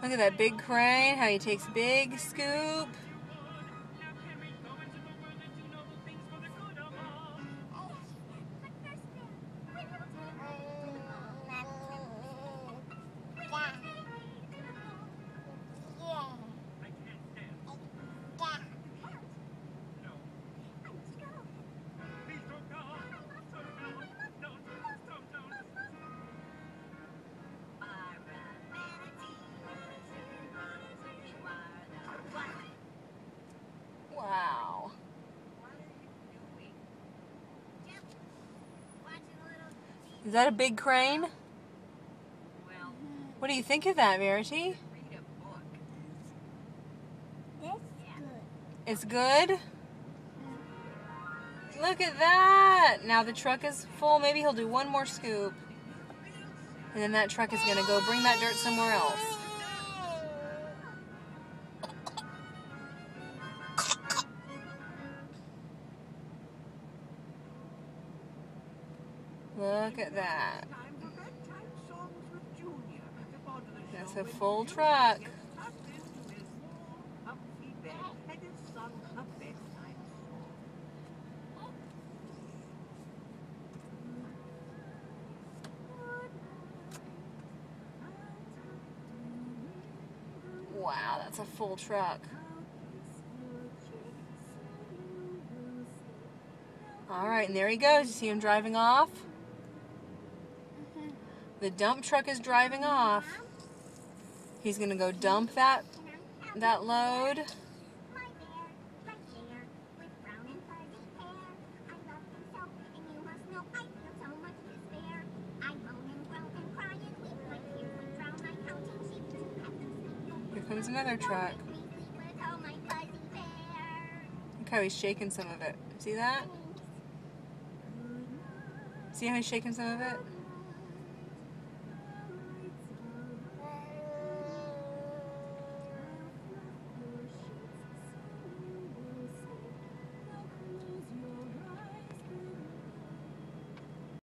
Look at that big crane, how he takes a big scoop. Wow. Is that a big crane? What do you think of that, Verity? It's good? Look at that! Now the truck is full. Maybe he'll do one more scoop. And then that truck is going to go bring that dirt somewhere else. Look at that. That's a full truck. Wow, that's a full truck. All right, and there he goes. You see him driving off? The dump truck is driving off. He's going to go dump that load. Here comes another truck. Look how he's shaking some of it. See that? See how he's shaking some of it?